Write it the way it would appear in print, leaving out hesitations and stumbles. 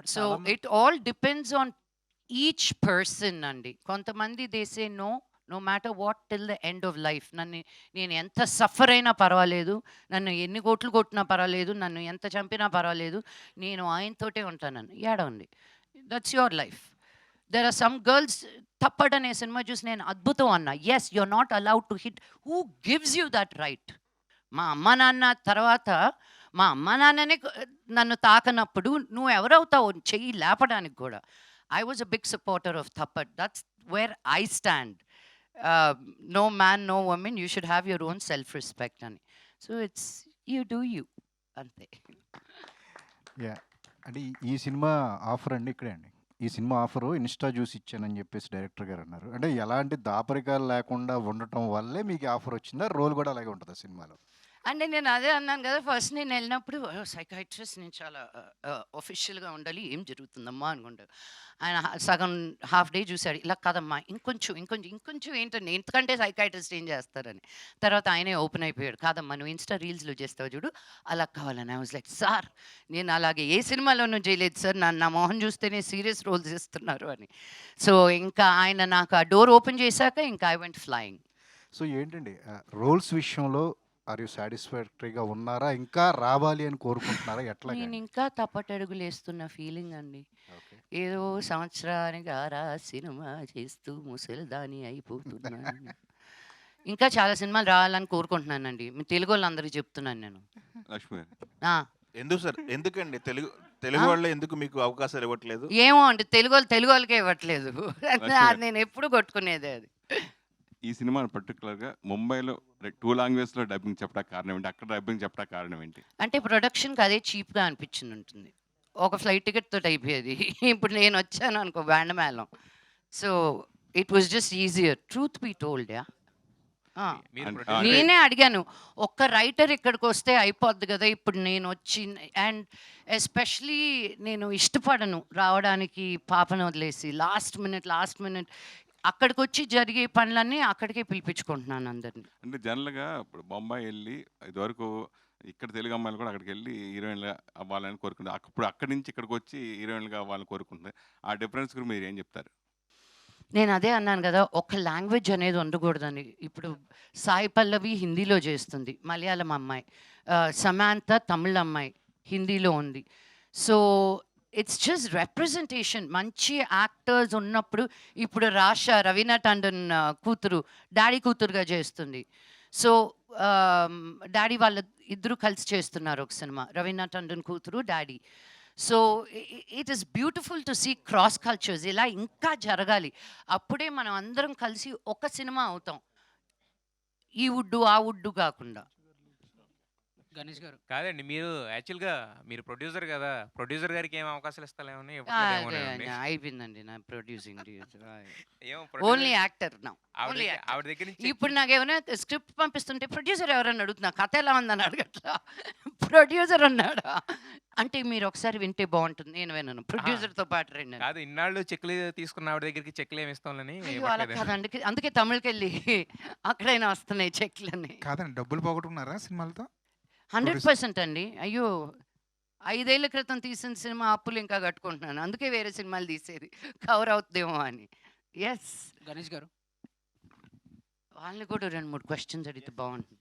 But so చాలా it all depends on each person అండి. కొంతమంది they say no, no matter what till the end of life. నేను ఎంత suffer అయినా పర్వాలేదు, నన్ను ఎన్ని కోట్లు కొట్టినా పర్వాలేదు, నన్ను ఎంత చంపినా పర్వాలేదు, నేను ఆయనతోటే ఉంటానని. ఏడవండి, that's your life. There are some girls, Thappad అనే సినిమా చూసి నేను అద్భుతం అన్నా. Yes, you're not allowed to hit. Who gives you that right? మా అమ్మ నాన్న తర్వాత మా అమ్మ నాన్ననే నన్ను తాకనప్పుడు నువ్వు ఎవరవుతావు చెయ్యి లేపడానికి కూడా. I was a big supporter of Thappad. That's where I stand. No man, no women, you should have your own self respect అని. So it's you do you, అంతే. యా అంటే ఈ సినిమా ఆఫర్ అండి ఇక్కడే అండి. ఈ సినిమా ఆఫరు ఇన్స్టా చూసి ఇచ్చానని చెప్పేసి డైరెక్టర్ గారు అన్నారు. అంటే ఎలాంటి దాపరికాలు లేకుండా ఉండటం వల్లే మీకు ఆఫర్ వచ్చిందా? రోల్ కూడా అలాగే ఉంటుందా సినిమాలో? అంటే నేను అదే అన్నాను కదా, ఫస్ట్ నేను వెళ్ళినప్పుడు సైకాట్రిస్ట్, నేను చాలా ఒఫిషియల్గా ఉండాలి, ఏం జరుగుతుందమ్మా అనుకుంటాడు ఆయన. సగం హాఫ్ డే చూశాడు, ఇలా కాదమ్మా ఇంకొంచెం ఇంకొంచెం ఇంకొంచెం ఏంటండి, ఇంతకంటే సైకాట్రిస్ట్ ఏం చేస్తారని. తర్వాత ఆయనే ఓపెన్ అయిపోయాడు, కాదమ్మా నువ్వు ఇన్స్టా రీల్స్లో చేస్తావు చూడు, అలా కావాలని. ఐ వాజ్ లైక్, సార్ నేను అలాగే ఏ సినిమాలోనూ చేయలేదు సార్, నా మొహం చూస్తేనే సీరియస్ రోల్స్ ఇస్తున్నారు అని. సో ఇంకా ఆయన నాకు ఆ డోర్ ఓపెన్ చేశాక ఇంకా ఐ వెంట్ ఫ్లయింగ్. సో ఏంటండి రోల్స్ విషయంలో ఆర్ యూ సాటిస్ఫాక్టరీగా ఉన్నారా? ఇంకా రావాలి అని కోరుకుంటున్నారా? ఎట్లా? నేను ఇంకా తప్పటడుగులు వేస్తున్న ఫీలింగ్ అండి. ఓకే. ఏదో సంవత్సరానికి ఆరా సినిమా చేస్తూ ముసలిదాని అయిపోతున్నాను. ఇంకా చాలా సినిమాలు రావాలని కోరుకుంటున్నానండి. మీ తెలుగు వాళ్ళందరికీ చెప్తున్నాను నేను. లక్ష్మి గారు, ఆ, ఎందుకు సార్, ఎందుకండి తెలుగు వాళ్ళు ఎందుకు మీకు అవకాశాలు ఇవ్వట్లేదు? ఏమో అండి, తెలుగు వాళ్ళకే ఇవ్వట్లేదు. అది నేను ఎప్పుడు కొట్టుకునేది అది. ఈ సినిమా పర్టికులర్గా ముంబైలో 2 లాంగ్వేజ్లో డబ్బింగ్ చెప్పడానికి కారణం ఏంటి? అక్కడ డబ్బింగ్ చెప్పడానికి కారణం ఏంటి? అంటే ప్రొడక్షన్కి అదే చీప్గా అనిపించింది ఉంటుంది. ఒక ఫ్లైట్ టికెట్ తోటి అయిపోయేది. ఇప్పుడు నేను వచ్చాను అనుకో బ్యాండ్ మేళం. So it was just easier, truth be told. Yeah, నేనే అడిగాను, ఒక్క రైటర్ ఇక్కడికి వస్తే అయిపోద్ది కదా. ఇప్పుడు నేను వచ్చి, అండ్ ఎస్పెషలీ నేను ఇష్టపడను రావడానికి పాపను వదిలేసి. లాస్ట్ మినిట్ అక్కడికి వచ్చి జరిగే పనులన్నీ అక్కడికే పిలిపించుకుంటున్నాను అందరిని. అంటే జనరల్గా ఇప్పుడు బొంబాయి వెళ్ళి ఇదివరకు ఇక్కడ తెలుగు అమ్మాయిలు కూడా అక్కడికి వెళ్ళి హీరోయిన్లు అవ్వాలని కోరుకుంటారు. అప్పుడు అక్కడి నుంచి ఇక్కడికి వచ్చి హీరోయిన్లుగా అవ్వాలని కోరుకుంటుంది. ఆ డిఫరెన్స్ గురించి మీరు ఏం చెప్తారు? నేను అదే అన్నాను కదా, ఒక లాంగ్వేజ్ అనేది ఉండకూడదని. ఇప్పుడు సాయి పల్లవి హిందీలో చేస్తుంది, మలయాళం అమ్మాయి. సమాంత తమిళ అమ్మాయి, హిందీలో ఉంది. So it's just representation. మంచి యాక్టర్స్ ఉన్నప్పుడు, ఇప్పుడు రవీనా టండన్ కూతురు డాడీ కూతురుగా చేస్తుంది. సో డాడీ వాళ్ళ ఇద్దరు కలిసి చేస్తున్నారు ఒక సినిమా, రవీనా టండన్ కూతురు డాడీ. So it is beautiful to see cross cultures. ఇలా ఇంకా జరగాలి, అప్పుడే మనం అందరం కలిసి ఒక సినిమా అవుతాం, ఈ వుడ్డు ఆ వుడ్డు కాకుండా. గణేష్ గారు, కాదండి, మీరు యాక్చువల్గా మీరు ప్రొడ్యూసర్ కదా, ప్రొడ్యూసర్ గారికి ఏం అవకాశాలు ఇస్తాలేమని అయిపోయిందండి నా ప్రొడ్యూసింగ్. ఏమో ఓన్లీ యాక్టర్ నా. ఆవిడ దగ్గర నుంచి ఇప్పుడు నాకు ఏమైనా స్క్రిప్ట్ పంపిస్తుంటే ప్రొడ్యూసర్ ఎవరన్నా అడుగుతున్నా, కథ ఎలా ఉందని అడగట్లా, ప్రొడ్యూసర్ అన్నాడా అంటే మీరు ఒకసారి వింటే బాగుంటుంది. నేను విన్నాను, ప్రొడ్యూసర్తో పాటు రండి. కాదు, ఇన్నాళ్ళు చెక్లు తీసుకున్న ఆవిడ దగ్గరికి చెక్లు ఏమి ఇస్తాంలని. అలా కాదండి, అందుకే తమిళకి వెళ్ళి అక్కడైనా వస్తున్నాయి చెక్లని. కాదండి, డబ్బులు పోగొట్టుకున్నారా సినిమాలతో? 100% అండి. అయ్యో, 5 ఏళ్ల క్రితం తీసిన సినిమా అప్పులు ఇంకా కట్టుకుంటున్నాను, అందుకే వేరే సినిమాలు తీసేది కవర్ అవుతుందేమో అని. ఎస్ గణేష్ గారు, వాళ్ళని కూడా 2-3 క్వశ్చన్స్ అడిగితే బాగుంటుంది.